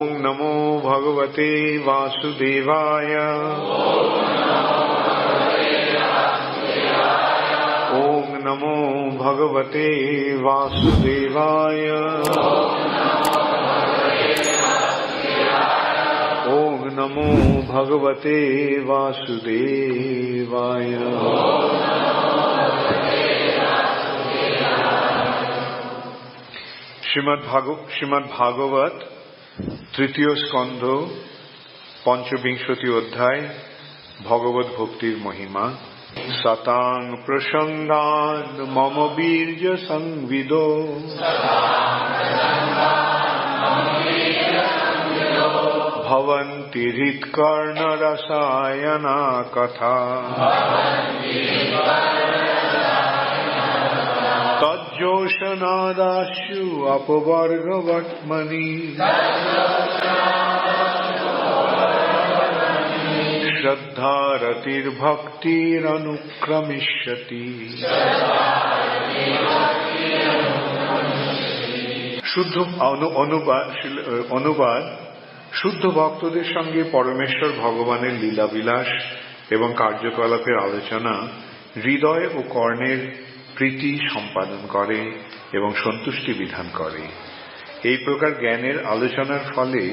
ओम नमो भगवते वासुदेवाय। ओम नमो भगवते वासुदेवाय। ओम नमो भगवते वासुदेवाय। श्रीमद् भागवत तृतीय स्कंध पंचविंशति अध्याय भगवत भक्तिर महिमा। सतां प्रसंगान् मम वीर्य संविदो भवन्ति हृत्कर्ण रसायना कथा तज्जोषनादाशु अपवर्गवत्मनि श्रद्धारतिर्भक्तिरनुक्रमिष्यति। শুদ্ধ অনুবাদ শুদ্ধ ভক্তদের সঙ্গে পরমেশ্বর ভগবানের লীলাবিলাস এবং কার্যকলাপের আলোচনা হৃদয় ও কর্ণের প্রীতি সম্পাদন করে এবং সন্তুষ্টি বিধান করে। এই প্রকার জ্ঞানের আলোচনার ফলে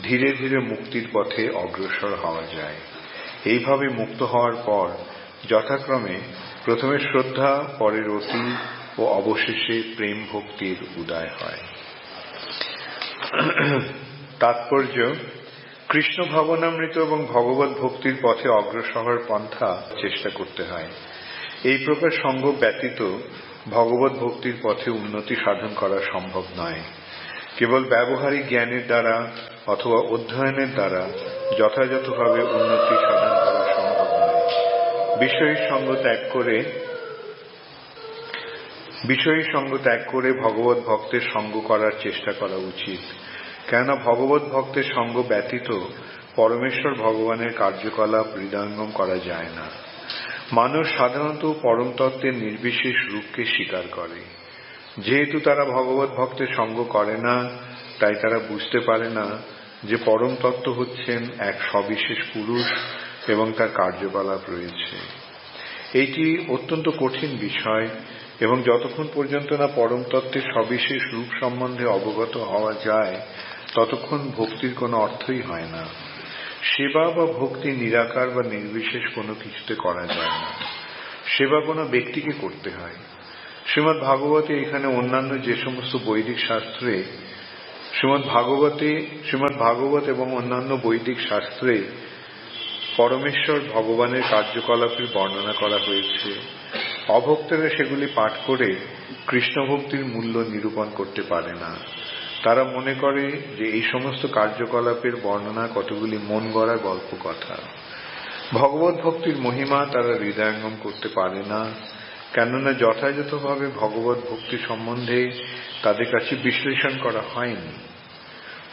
ধীরে ধীরে মুক্তির পথে অগ্রসর হওয়া যায়। এইভাবে মুক্ত হওয়ার পর যথাক্রমে প্রথমে শ্রদ্ধা, পরে রতি ও অবশেষে প্রেম ভক্তির উদয় হয়। তাৎপর্য: কৃষ্ণ ভাবনামৃত এবং ভগবত ভক্তির পথে অগ্রসর হওয়ার পন্থা চেষ্টা করতে হয়। এই প্রকার সঙ্গ ব্যতীত ভগবত ভক্তির পথে উন্নতি সাধন করা সম্ভব নয়। কেবল ব্যবহারিক জ্ঞানের দ্বারা অথবা অধ্যয়নের দ্বারা যথাযথভাবে উন্নতি সাধন করা সম্ভব নয়। বিষয়ী সঙ্গ ত্যাগ করে ভগবত ভক্তের সঙ্গ করার চেষ্টা করা উচিত। কেননা ভগবত ভক্তের সঙ্গ ব্যতীত পরমেশ্বর ভগবানের কার্যকলাপ হৃদয়ঙ্গম করা যায় না। মানুষ সাধারণত পরম তত্ত্বের নির্বিশেষ রূপকে স্বীকার করে। যেহেতু তারা ভগবত ভক্তের সঙ্গ করে না, তাই তারা বুঝতে পারে না যে পরম তত্ত্ব হচ্ছেন এক সবিশেষ পুরুষ এবং তার কার্যকলাপ রয়েছে। এইটি অত্যন্ত কঠিন বিষয় এবং যতক্ষণ পর্যন্ত না পরম তত্ত্বের সবিশেষ রূপ সম্বন্ধে অবগত হওয়া যায় ততক্ষণ ভক্তির কোনো অর্থই হয় না। সেবা বা ভক্তি নিরাকার বা নির্বিশেষ কোনো কিছুতে করা যায় না। সেবা কোনো ব্যক্তিকে করতে হয়। শ্রীমদ্ ভাগবতে এখানে অন্যান্য যে সমস্ত বৈদিক শাস্ত্রে শ্রীমদ্ ভাগবত এবং অন্যান্য বৈদিক শাস্ত্রে পরমেশ্বর ভগবানের কার্যকলাপের বর্ণনা করা হয়েছে, অভক্তরা সেগুলি পাঠ করে কৃষ্ণ ভক্তির মূল্য নিরূপণ করতে পারে না। তারা মনে করে যে এই সমস্ত কার্যকলাপের বর্ণনা কতগুলি মন গড়া গল্প কথা। ভগবত ভক্তির মহিমা তারা হৃদয়ঙ্গম করতে পারে না, কেননা যথাযথভাবে ভগবত ভক্তি সম্বন্ধে তাদের কাছে বিশ্লেষণ করা হয়নি।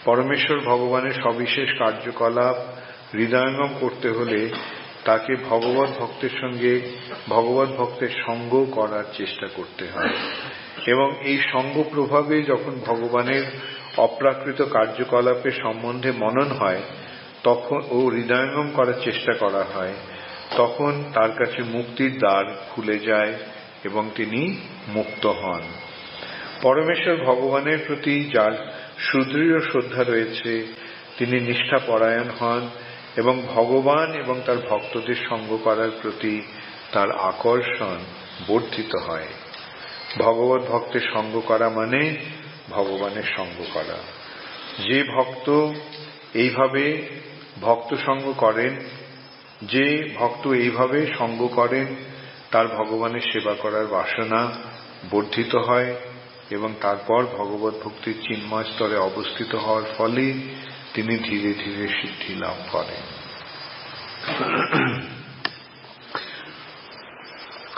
পরমেশ্বর ভগবানের সবিশেষ কার্যকলাপ হৃদয়ঙ্গম করতে হলে তাকে ভগবত ভক্তের সঙ্গ করার চেষ্টা করতে হয় এবং এই সঙ্গ প্রভাবে যখন ভগবানের অপ্রাকৃত কার্যকলাপের সম্বন্ধে মনন হয় তখন ও হৃদয়ঙ্গম করার চেষ্টা করা হয়, তখন তার কাছে মুক্তির দ্বার খুলে যায় এবং তিনি মুক্ত হন। পরমেশ্বর ভগবানের প্রতি যার সুদৃঢ় শ্রদ্ধা রয়েছে তিনি নিষ্ঠাপরায়ণ হন এবং ভগবান এবং তার ভক্তদের সঙ্গ করার প্রতি তার আকর্ষণ বর্ধিত হয়। ভগবত ভক্তের সঙ্গ করা মানে ভগবানের সঙ্গ করা। যে ভক্ত এইভাবে সঙ্গ করেন তার ভগবানের সেবা করার বাসনা বর্ধিত হয় এবং তারপর ভগবত ভক্তির চিন্ময় স্তরে অবস্থিত হওয়ার ফলে তিনি ধীরে ধীরে সিদ্ধি লাভ করেন।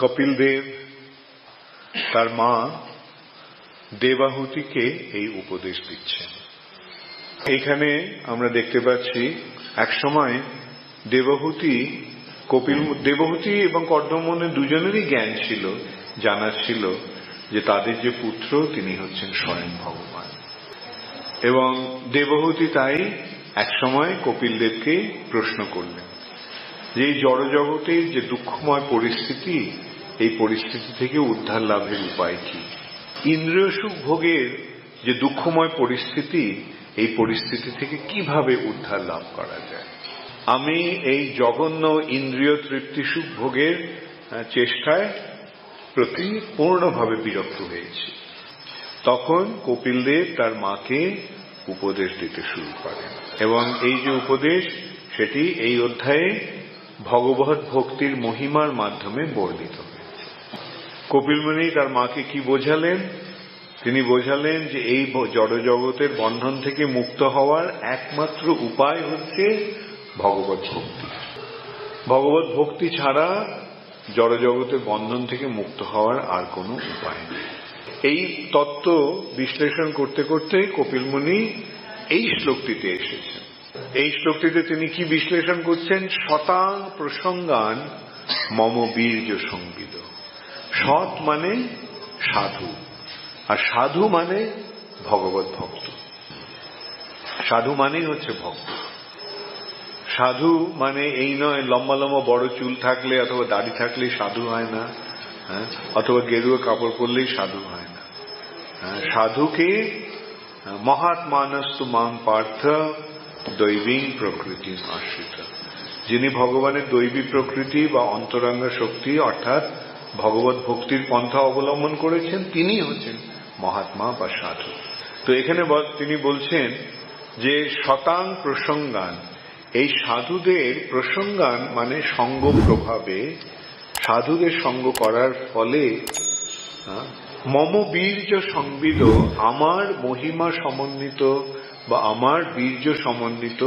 কপিল দেব তার মা দেবাহুতিকে এই উপদেশ দিচ্ছেন। এইখানে আমরা দেখতে পাচ্ছি এক সময় দেবহুতি এবং কর্দমনের দুজনেরই জ্ঞান ছিল, জানা ছিল যে তাদের যে পুত্র তিনি হচ্ছেন স্বয়ং ভগবান। এবং দেবহূতি তাই একসময় কপিল দেবকে প্রশ্ন করলেন যে এই জড়জগতের যে দুঃখময় পরিস্থিতি, এই পরিস্থিতি থেকে উদ্ধার লাভের উপায় কি? ইন্দ্রিয় সুখ ভোগের যে দুঃখময় পরিস্থিতি, এই পরিস্থিতি থেকে কিভাবে উদ্ধার লাভ করা যায়? আমি এই জঘন্য ইন্দ্রিয় তৃপ্তি সুখ ভোগের চেষ্টায় প্রতি পূর্ণভাবে বিরক্ত হয়েছি। তখন কপিল দেব তার মাকে উপদেশ দিতে শুরু করেন, এবং এই যে উপদেশ, সেটি এই অধ্যায়ে ভগবত ভক্তির মহিমার মাধ্যমে বর্ণিত হয়েছে। কপিল মুনি তার মাকে কি বোঝালেন? তিনি বোঝালেন যে এই জড়জগতের বন্ধন থেকে মুক্ত হওয়ার একমাত্র উপায় হচ্ছে ভগবত ভক্তি। ভগবত ভক্তি ছাড়া জড়জগতের বন্ধন থেকে মুক্ত হওয়ার আর কোনো উপায় নেই। এই তত্ত্ব বিশ্লেষণ করতে করতে কপিল মুনি এই শ্লোকটিতে এসেছেন। এই শ্লোকটিতে তিনি কি বিশ্লেষণ করছেন? শতাং প্রসঙ্গান মম বীর্য সংবিদ। সৎ মানে সাধু, আর সাধু মানে ভগবত ভক্ত। সাধু মানেই হচ্ছে ভক্ত। সাধু মানে এই নয় লম্বা লম্বা বড় চুল থাকলে অথবা দাড়ি থাকলেই সাধু হয় না, অথবা গেরুয়া কাপড় পরলেই সাধু হয় না। সাধুকে মহাত্মানস্তু মাং পার্থ দৈবী প্রকৃতি আশ্রিত। যিনি ভগবানের দৈবী প্রকৃতি বা অন্তরঙ্গ শক্তি অর্থাৎ ভগবত ভক্তির পন্থা অবলম্বন করেছেন, তিনি হচ্ছেন মহাত্মা বা সাধু। তো এখানে তিনি বলছেন যে শতাং প্রসঙ্গান, এই সাধুদের প্রসঙ্গান মানে সঙ্গ প্রভাবে, সাধুদের সঙ্গ করার ফলে মম বীর্য সংবিদ, আমার মহিমা সমন্বিত বা আমার বীর্য সমন্বিত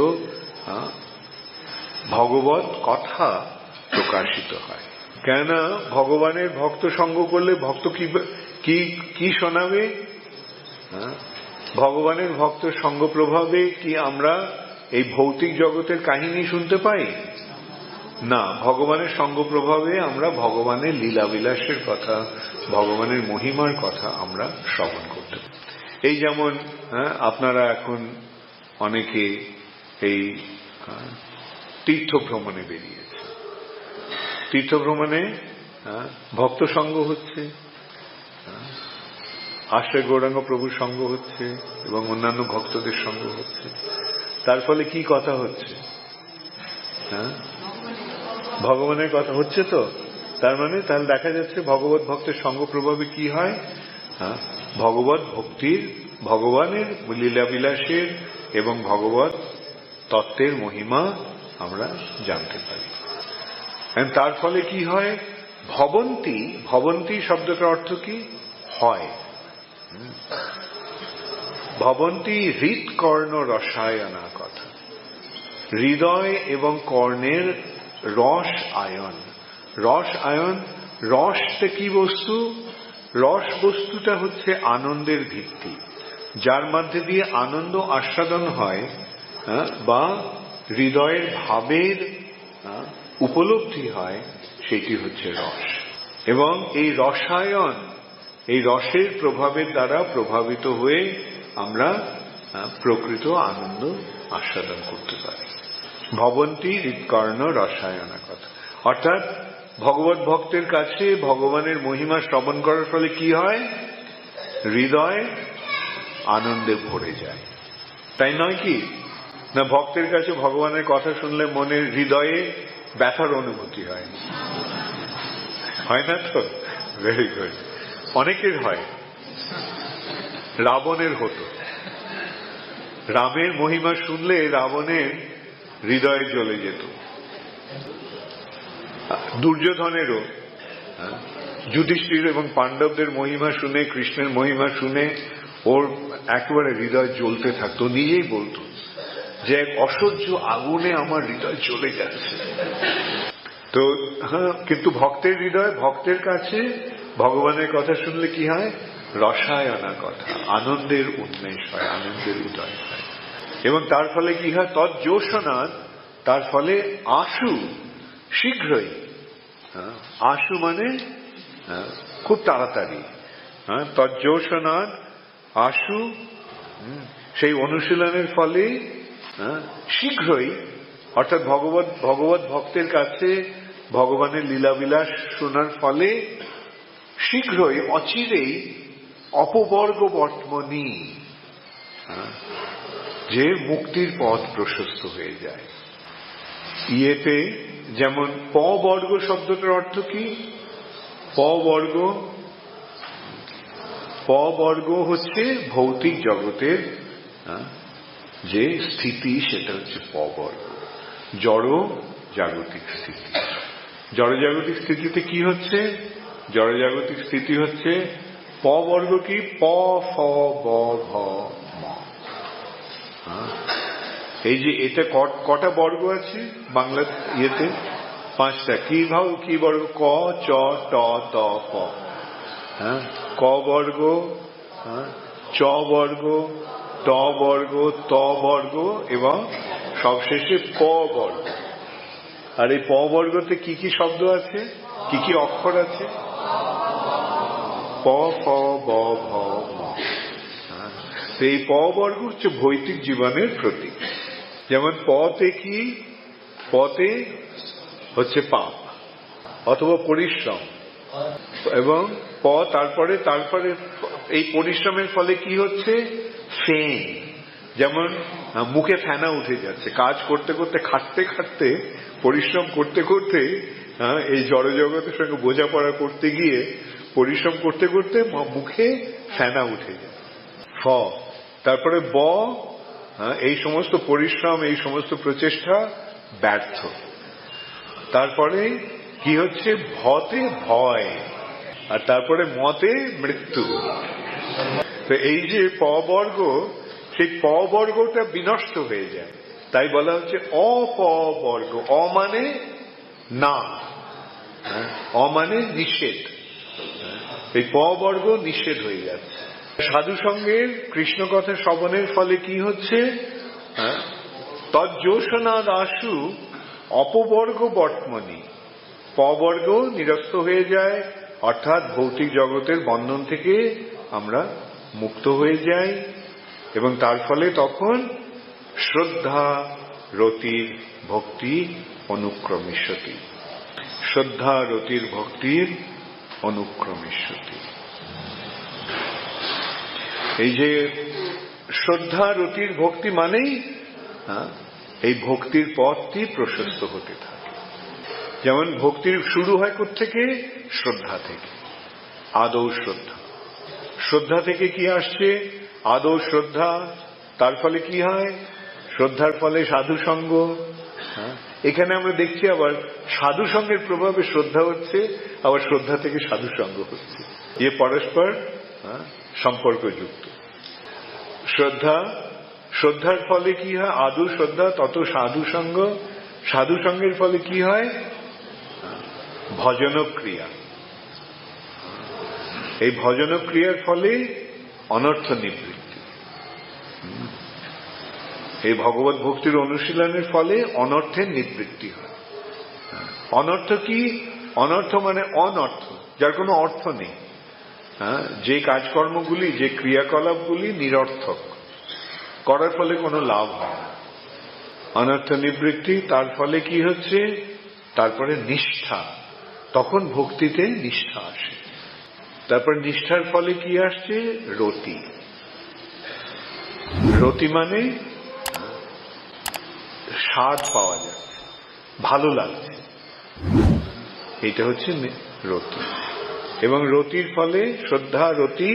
ভগবত কথা প্রকাশিত হয়। কেননা ভগবানের ভক্ত সঙ্গ করলে ভক্ত কি শোনাবে? ভগবানের ভক্ত সঙ্গ প্রভাবে কি আমরা এই ভৌতিক জগতের কাহিনী শুনতে পাই? না, ভগবানের সঙ্গ প্রভাবে আমরা ভগবানের লীলাবিলাসের কথা, ভগবানের মহিমার কথা আমরা শ্রবণ করতে পারি। এই যেমন আপনারা এখন অনেকে এই তীর্থ ভ্রমণে বেরিয়েছে। তীর্থ ভ্রমণে ভক্ত সঙ্গ হচ্ছে, আশ্রয় গৌরাঙ্গ প্রভুর সঙ্গ হচ্ছে এবং অন্যান্য ভক্তদের সঙ্গ হচ্ছে। তার ফলে কি কথা হচ্ছে? ভগবানের কথা হচ্ছে। তো তার মানে তাহলে দেখা যাচ্ছে ভগবত ভক্তের সঙ্গ প্রভাবে কি হয়? ভগবত ভক্তির, ভগবানের লীলাবিলাসের এবং ভগবত তত্ত্বের মহিমা আমরা জানতে পারি। তার ফলে কি হয়? ভবন্তি, ভবন্তি শব্দটার অর্থ কি? হয়। ভবন্তি হৃৎকর্ণ রসায়না কথা, হৃদয় এবং কর্ণের রস আয়ন। রস আয়ন, রসটা কি বস্তু? রস বস্তুটা হচ্ছে আনন্দের ভিত্তি, যার মধ্যে দিয়ে আনন্দ আস্বাদন হয় বা হৃদয়ের ভাবের উপলব্ধি হয়, সেটি হচ্ছে রস। এবং এই রসায়ন, এই রসের প্রভাবের দ্বারা প্রভাবিত হয়ে আমরা প্রকৃত আনন্দ আস্বাদন করতে পারি। ভবন্তি হৃৎকর্ণ রসায়না কথা, অর্থাৎ ভগবত ভক্তের কাছে ভগবানের মহিমা শ্রবণ করার ফলে কি হয়? হৃদয় আনন্দে ভরে যায়, তাই নয় কি? না, ভক্তের কাছে ভগবানের কথা শুনলে মনের হৃদয়ে ব্যথার অনুভূতি হয়, হয় না? তো ভেরি গুড, অনেকের হয়। রাবণের হতো, রামের মহিমা শুনলে রাবণের হৃদয়ে জ্বলে যেত। দুর্যোধনেরও, যুধিষ্ঠির এবং পাণ্ডবদের মহিমা শুনে, কৃষ্ণের মহিমা শুনে ওর একেবারে হৃদয় জ্বলতে থাকতো। নিজেই বলতো যে এক অসহ্য আগুনে আমার হৃদয় জ্বলে যাচ্ছে। তো কিন্তু ভক্তের হৃদয়, ভক্তের কাছে ভগবানের কথা শুনলে কি হয়? রসায়না কথা, আনন্দের উন্মেষ হয়, আনন্দের উদয় হয়। এবং তার ফলে কি হয়? তজ্জোষণাৎ, তার ফলে আশু, শীঘ্রই। আশু মানে খুব তাড়াতাড়ি। তজ্জোষণাৎ আশু সেই অনুশীলনের ফলে শীঘ্রই, অর্থাৎ ভগবত ভক্তের কাছে ভগবানের লীলাবিলাস শোনার ফলে শীঘ্রই, অচিরেই অপবর্গ বর্তমনি, যে মুক্তির পথ প্রশস্ত হয়ে যায়। ইয়েতে যেমন পবর্গ শব্দটার অর্থ কি? পবর্গ হচ্ছে ভৌতিক জগতের যে স্থিতি, সেটা হচ্ছে পবর্গ, জড় জাগতিক স্থিতি। জড়জাগতিক স্থিতিতে কি হচ্ছে? জড়জাগতিক স্থিতি হচ্ছে পবর্গ কি? প ফ ব ভ ম। এই যে এতে কটা বর্গ আছে বাংলা ইয়েতে? 5টা। কি বর্গ? ক, চ, ট, ত, প। ক বর্গ, চ বর্গ, ট বর্গ, ত বর্গ এবং সবশেষে প বর্গ। আর এই প বর্গতে কি কি শব্দ আছে, কি কি অক্ষর আছে? প ফ ব ভ ম। এই প বর্গ হচ্ছে ভৌতিক জীবনের প্রতীক। যেমন পতে কি? পতে হচ্ছে পাপ অথবা পরিশ্রম, এবং তারপরে এই পরিশ্রমের ফলে কি হচ্ছে? ফেন। যেমন মুখে ফেনা উঠে যাচ্ছে, কাজ করতে করতে, খাটতে পরিশ্রম করতে এই জড়জগতের সঙ্গে বোঝাপড়া করতে গিয়ে, পরিশ্রম করতে মুখে ফেনা উঠে যায়। ফ, তারপরে ব, এই সমস্ত পরিশ্রম, এই সমস্ত প্রচেষ্টা ব্যর্থ। তারপরে কি হচ্ছে? ভতে ভয়, আর তারপরে মতে মৃত্যু। তো এই যে পবর্গ, সেই পবর্গটা বিনষ্ট হয়ে যায়, তাই বলা হচ্ছে অপবর্গ। অ মানে না, অ মানে নিষেধ। এই পবর্গ নিষেধ হয়ে যাচ্ছে। সাধু সঙ্গের কৃষ্ণ কথা শ্রবণের ফলে কি হচ্ছে? তজ্জোষণাদ আশু অপবর্গ বর্তমনি, পবর্গ নিরস্ত হয়ে যায়, অর্থাৎ ভৌতিক জগতের বন্ধন থেকে আমরা মুক্ত হয়ে যাই, এবং তার ফলে তখন শ্রদ্ধা রতির ভক্তি অনুক্রমিষ্যতি। শ্রদ্ধা রতির ভক্তির অনুক্রমিষ্যতি। এই যে শ্রদ্ধা রতির ভক্তি মানেই এই ভক্তির পথটি প্রশস্ত হতে থাকে। যেমন ভক্তির শুরু হয় কোত্থেকে? শ্রদ্ধা থেকে। আদৌ শ্রদ্ধা থেকে কি আসছে? আদৌ শ্রদ্ধা। তার ফলে কি হয়? শ্রদ্ধার ফলে সাধু সঙ্গ। এখানে আমরা দেখছি আবার সাধু সঙ্গের প্রভাবে শ্রদ্ধা হচ্ছে, আবার শ্রদ্ধা থেকে সাধু সঙ্গ হচ্ছে। এ পরস্পর সম্পর্কযুক্ত। শ্রদ্ধার ফলে কি হয়? আদৌ শ্রদ্ধা, তত সাধু সঙ্গ। সাধু সঙ্গের ফলে কি হয়? ভজনক্রিয়া। এই ভজনক্রিয়ার ফলে অনর্থ নিবৃত্তি। এই ভগবত ভক্তির অনুশীলনের ফলে অনর্থের নিবৃত্তি হয়। অনর্থ কি? অনর্থ মানে অনর্থ, যার কোনো অর্থ নেই। যে কাজকর্মগুলি, যে ক্রিয়াকলাপগুলি নিরর্থক, করার ফলে কোনো লাভ হয় না, অনর্থ নিবৃত্তি। তার ফলে কি হচ্ছে? তারপরে নিষ্ঠা, তখন ভক্তিতে নিষ্ঠা আসে। তারপর নিষ্ঠার ফলে কি আসছে? রতি। রতি মানে স্বাদ পাওয়া যায়, ভালো লাগছে, এটা হচ্ছে রতি। এবং রতির ফলে শ্রদ্ধা রতি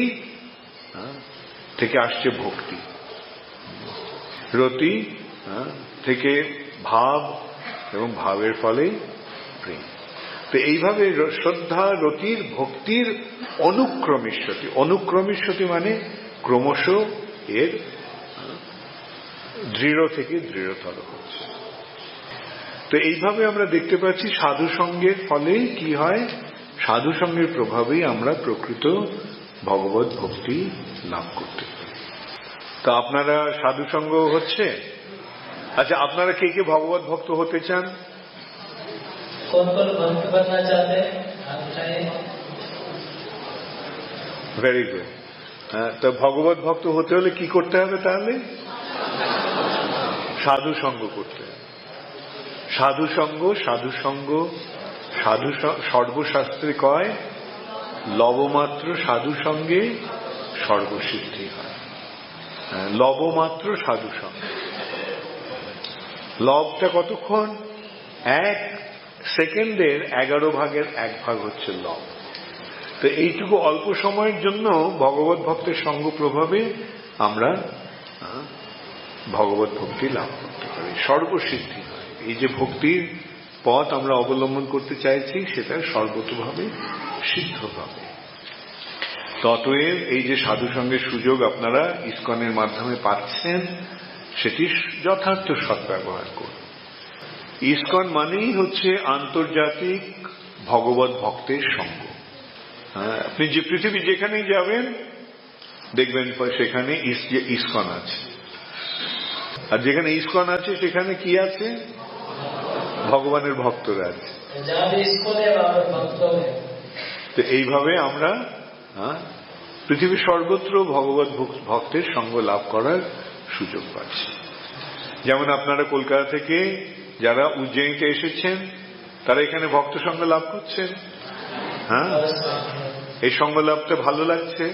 থেকে আসছে ভক্তি, রতি থেকে ভাব, এবং ভাবের ফলে প্রেম। তো এইভাবে শ্রদ্ধা রতির ভক্তির অনুক্রমিষ্যতি। অনুক্রমিষ্যতি মানে ক্রমশ এর দৃঢ় থেকে দৃঢ়তর হচ্ছে। তো এইভাবে আমরা দেখতে পাচ্ছি সাধু সঙ্গের ফলে কি হয়? সাধু সঙ্গের প্রভাবেই আমরা প্রকৃত ভগবত ভক্তি লাভ করতে পারি। তো আপনারা সাধু সঙ্গ হচ্ছে? আচ্ছা, আপনারা কে কে ভগবত ভক্ত হতে চান? Very good. হ্যাঁ, তো ভগবত ভক্ত হতে হলে কি করতে হবে? তাহলে সাধু সঙ্গ করতে হবে। সাধু সঙ্গ, সাধু সঙ্গ, সাধু সর্বশাস্ত্রে কয় লবমাত্র সাধু সঙ্গে সর্বসিদ্ধি হয়। লবমাত্র সাধু সঙ্গে। লবটা কতক্ষণ? 1 সেকেন্ডের 11 ভাগের 1 ভাগ হচ্ছে লব। তো এইটুকু অল্প সময়ের জন্য ভগবত ভক্তের সঙ্গ প্রভাবে আমরা ভগবত ভক্তি লাভ করতে পারি, সর্বসিদ্ধি হয়। এই যে ভক্তির পথ আমরা অবলম্বন করতে চাইছি সেটা সর্বতোভাবে সিদ্ধ হবে। ততএব এই যে সাধু সঙ্গের সুযোগ আপনারা ইসকনের মাধ্যমে পাচ্ছেন, সেটি যথার্থ সদ্ব্যবহার করুন। ইসকন মানেই হচ্ছে আন্তর্জাতিক ভগবত ভক্তের সঙ্গ। আপনি যে পৃথিবী যেখানেই যাবেন দেখবেন সেখানে ইসকন আছে, আর যেখানে ইসকন আছে সেখানে কি আছে? ভগবানের ভক্তরা আছে। তো এইভাবে আমরা পৃথিবীর সর্বত্র ভগবত ভক্তের সঙ্গ লাভ করার সুযোগ পাচ্ছি। যেমন আপনারা কলকাতা থেকে যারা উজ্জয়িনীতে এসেছেন তারা এখানে ভক্ত সঙ্গ লাভ করছেন। হ্যাঁ, এই সঙ্গ লাভটা ভালো লাগছে।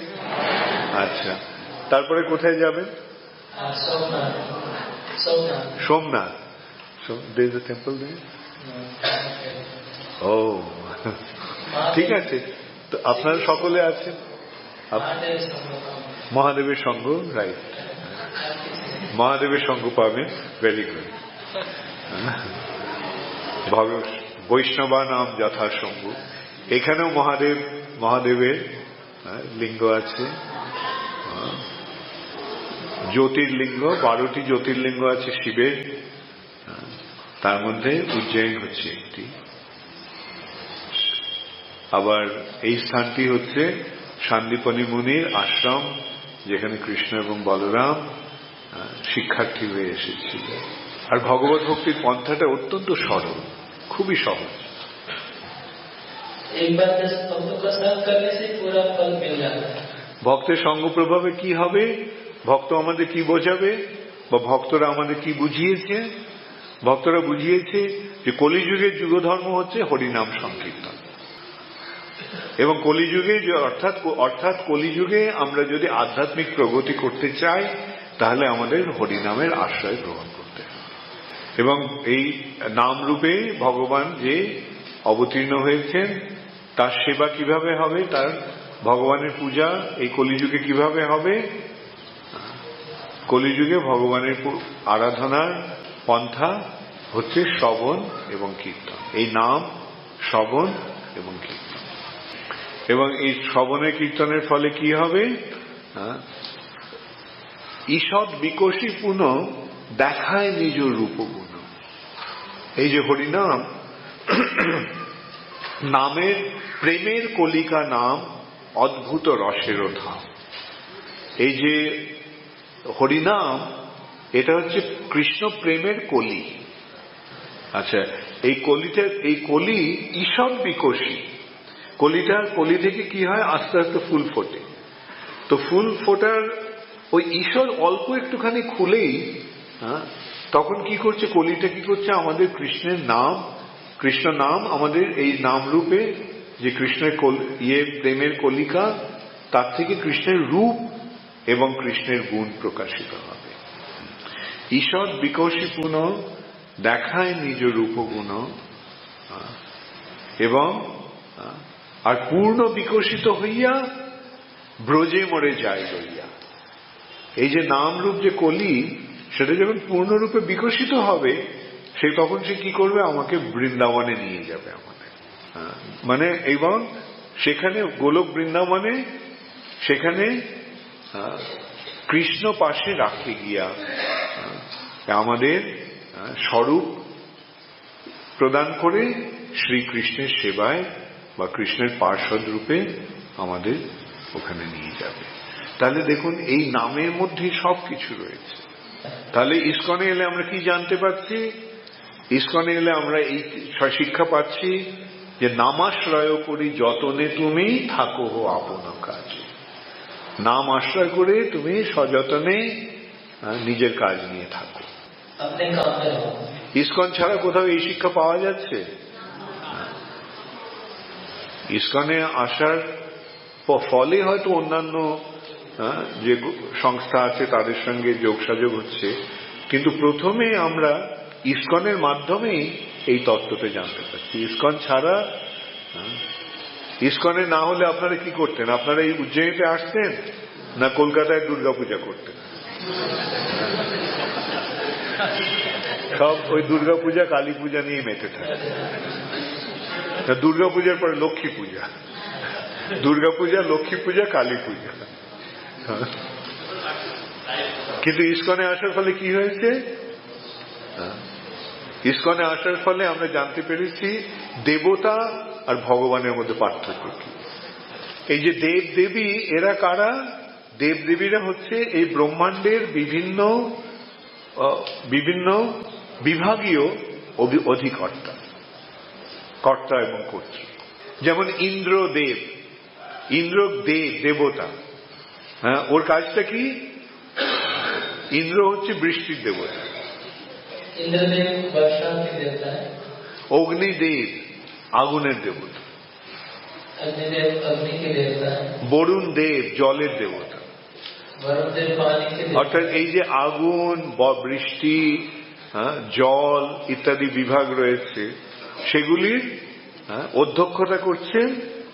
আচ্ছা, তারপরে কোথায় যাবেন? Somnath. There is a temple there? ও ঠিক আছে, তো আপনারা সকলে আছেন। মহাদেবের সঙ্গ, রাইট, মহাদেবের সঙ্গ পাবেন। Very good. বৈষ্ণবা নাম যথাসঙ্গ। এখানেও মহাদেবের লিঙ্গ আছে। জ্যোতির্লিঙ্গ 12টি জ্যোতির্লিঙ্গ আছে শিবের, তার মধ্যে উজ্জয়িনী হচ্ছে একটি। আবার এই স্থানটি হচ্ছে সান্দীপনী মুনির আশ্রম, যেখানে কৃষ্ণ এবং বলরাম শিক্ষার্থী হয়ে এসেছিল। আর ভগবত ভক্তির পন্থাটা অত্যন্ত সরল, খুবই সহজ। ভক্তের সঙ্গ প্রভাবে কি হবে? ভক্ত আমাদের কি বোঝাবে, বা ভক্তরা আমাদের কি বুঝিয়েছে? ভক্তরা বুঝিয়েছে যে কলিযুগের যুগধর্ম হচ্ছে হরিনাম সংকীর্তন। এবং কলিযুগে অর্থাৎ কলিযুগে আমরা যদি আধ্যাত্মিক প্রগতি করতে চাই তাহলে আমাদের হরিনামের আশ্রয় গ্রহণ করতে হবে। এবং এই নাম রূপে ভগবান যে অবতীর্ণ হয়েছেন তার সেবা কিভাবে হবে, তার ভগবানের পূজা এই কলিযুগে কিভাবে হবে? কলিযুগে ভগবানের আরাধনার পন্থা হচ্ছে শ্রবণ এবং কীর্তন। এই নাম, শ্রবণ এবং কীর্তন। এবং এই শ্রবণের কীর্তনের ফলে কি হবে? ঈষৎ বিকশী পুনঃ দেখায় নিজ রূপগুণ। এই যে হরিনাম, নামের প্রেমের কলিকা নাম, অদ্ভুত রসের ধাম। এই যে হরিনাম, এটা হচ্ছে কৃষ্ণ প্রেমের কলি। আচ্ছা, এই কলি ঈষৎ বিকশী। কলি থেকে কি হয়? আস্তে আস্তে ফুল ফোটে। তো ফুল ফোটার ওই ঈশ্বর অল্প একটুখানি খুলেই তখন কি করছে? কলিটা কি করছে? আমাদের কৃষ্ণের নাম, কৃষ্ণ নাম আমাদের এই নাম রূপে যে কৃষ্ণের প্রেমের কলিকা, তার থেকে কৃষ্ণের রূপ এবং কৃষ্ণের গুণ প্রকাশিত হবে। ঈষৎ বিকশী পুনঃ দেখায় নিজ রূপগুণ, এবং আর পূর্ণ বিকশিত হইয়া ব্রজে মরে যায় লইয়া। এই যে নাম রূপ যে কলি, সেটা যখন পূর্ণরূপে বিকশিত হবে তখন সে কি করবে? আমাকে বৃন্দাবনে নিয়ে যাবে আমাদের, মানে এবং সেখানে গোলক বৃন্দাবনে সেখানে কৃষ্ণ পাশে রাখে গিয়া আমাদের স্বরূপ প্রদান করে শ্রীকৃষ্ণের সেবায় বা কৃষ্ণের পার্ষদ রূপে আমাদের ওখানে নিয়ে যাবে। তাহলে দেখুন, এই নামের মধ্যে সবকিছু রয়েছে। তাহলে ইসকনে এলে আমরা কি জানতে পারছি? ইসকনে এলে আমরা এই শিক্ষা পাচ্ছি যে নামাশ্রয় করি যতনে তুমি থাকো হো আপন কাজে। নাম আশ্রয় করে তুমি সযতনে নিজের কাজ নিয়ে থাকো। ইসকন ছাড়া কোথাও এই শিক্ষা পাওয়া যাচ্ছে? ইসকনে আসার ফলে হয়তো অন্যান্য যে সংস্থা আছে তাদের সঙ্গে যোগসাযোগ হচ্ছে, কিন্তু প্রথমে আমরা ইসকনের মাধ্যমেই এই তত্ত্বতে জানতে পারছি। ইসকন ছাড়া, ইসকনে না হলে আপনারা কি করতেন? আপনারা এই উজ্জয়িনীতে আসতেন না কলকাতায় দুর্গাপূজা করতেন? সব ওই দুর্গাপূজা কালী পূজা নিয়ে মেতে থাকে। দুর্গাপূজার পরে লক্ষ্মী পূজা, দুর্গাপূজা, লক্ষ্মী পূজা, কালী পূজা। কিন্তু ইসকনে আসার ফলে কি হয়েছে? ইসকনে আসার ফলে আমরা জানতে পেরেছি দেবতা আর ভগবানের মধ্যে পার্থক্য কি। এই যে দেব দেবী, এরা কারা? দেব দেবীরা হচ্ছে এই ব্রহ্মাণ্ডের বিভিন্ন বিভিন্ন বিভাগীয় অধিকর্তা, কর্তা এবং কর্ত্রী। যেমন ইন্দ্রদেব, ইন্দ্র দেব, দেবতা। হ্যাঁ, ওর কাজটা কি? ইন্দ্র হচ্ছে বৃষ্টির দেবতা। অগ্নিদেব আগুনের দেবতা। বরুণ দেব জলের দেবতা। অর্থাৎ এই যে আগুন, বৃষ্টি, জল ইত্যাদি বিভাগ রয়েছে, সেগুলির অধ্যক্ষতা করছেন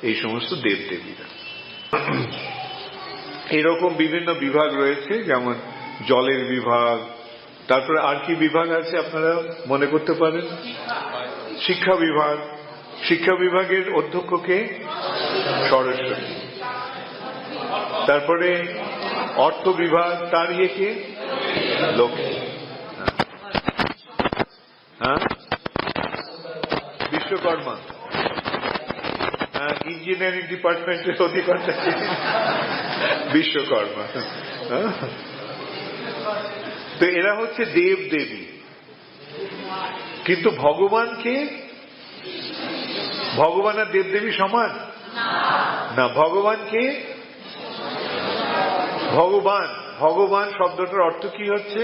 এই সমস্ত দেবদেবীরা। এরকম বিভিন্ন বিভাগ রয়েছে, যেমন জলের বিভাগ। তারপরে আর কি বিভাগ আছে আপনারা মনে করতে পারেন? শিক্ষা বিভাগ। শিক্ষা বিভাগের অধ্যক্ষকে সরস্বতী। তারপরে অর্থ বিভাগ, তার ইয়েকে লক্ষ্মী। হ্যাঁ, বিশ্বকর্মা। ইঞ্জিনিয়ারিং ডিপার্টমেন্টের অধিকর্তা বিশ্বকর্মা। তো এরা হচ্ছে দেব দেবী। কিন্তু ভগবানকে, ভগবান আর দেবদেবী সমান না। ভগবানকে, ভগবান, ভগবান শব্দটার অর্থ কি হচ্ছে?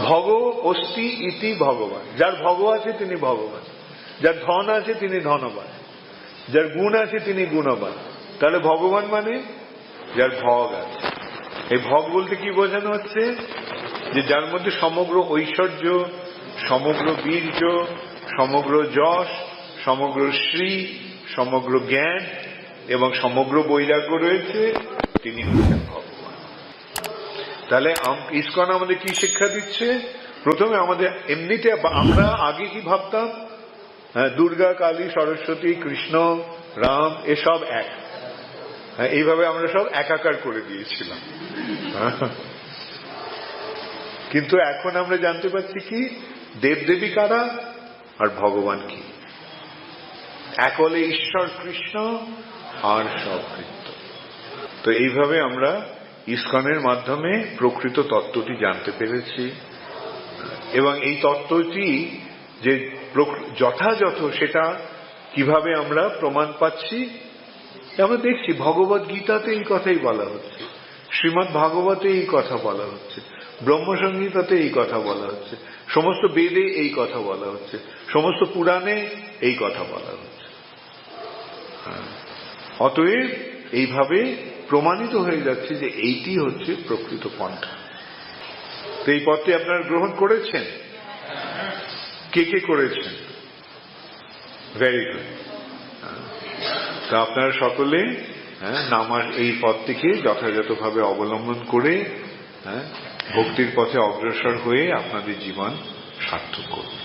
ভগ অস্তি ইতি ভগবান। যার ভগ আছে তিনি ভগবান, যার ধন আছে তিনি ধনবান, যার গুণ আছে তিনি গুণবান। তাহলে ভগবান মানে যার ভগ আছে। এই ভগ বলতে কি বোঝানো হচ্ছে? যে যার মধ্যে সমগ্র ঐশ্বর্য, সমগ্র বীর্য, সমগ্র যশ, সমগ্র শ্রী, সমগ্র জ্ঞান এবং সমগ্র বৈরাগ্য রয়েছে, তিনি হচ্ছেন ভগবান। তাহলে ইসকন আমাদের কি শিক্ষা দিচ্ছে? প্রথমে আমাদের এমনিতে আমরা আগে কি ভাবতাম? দুর্গা, কালী, সরস্বতী, কৃষ্ণ, রাম এসব এক। এইভাবে আমরা সব একাকার করে দিয়েছিলাম। কিন্তু এখন আমরা জানতে পারছি কি দেবদেবী কারা আর ভগবান কি। একলে ঈশ্বর কৃষ্ণ আর সব কৃত্য। তো এইভাবে আমরা ইসকনের মাধ্যমে প্রকৃত তত্ত্বটি জানতে পেরেছি, এবং এই তত্ত্বটি যে যথাযথ সেটা কিভাবে আমরা প্রমাণ পাচ্ছি আমরা দেখছি। ভগবত গীতাতে এই কথাই বলা হচ্ছে, শ্রীমদ্ ভাগবতে এই কথা বলা হচ্ছে, ব্রহ্মসংহিতাতে এই কথা বলা হচ্ছে, সমস্ত বেদে এই কথা বলা হচ্ছে, সমস্ত পুরাণে এই কথা বলা হচ্ছে। অতএব এইভাবে প্রমাণিত হয়ে যাচ্ছে যে এইটি হচ্ছে প্রকৃত পন্থা। তো এই পথটি আপনারা গ্রহণ করেছেন? কে কে করেছেন? Very good. তো আপনারা সকলে নামার এই পথটিকে যথাযথভাবে অবলম্বন করে ভক্তির পথে অগ্রসর হয়ে আপনাদের জীবন সার্থক করুন।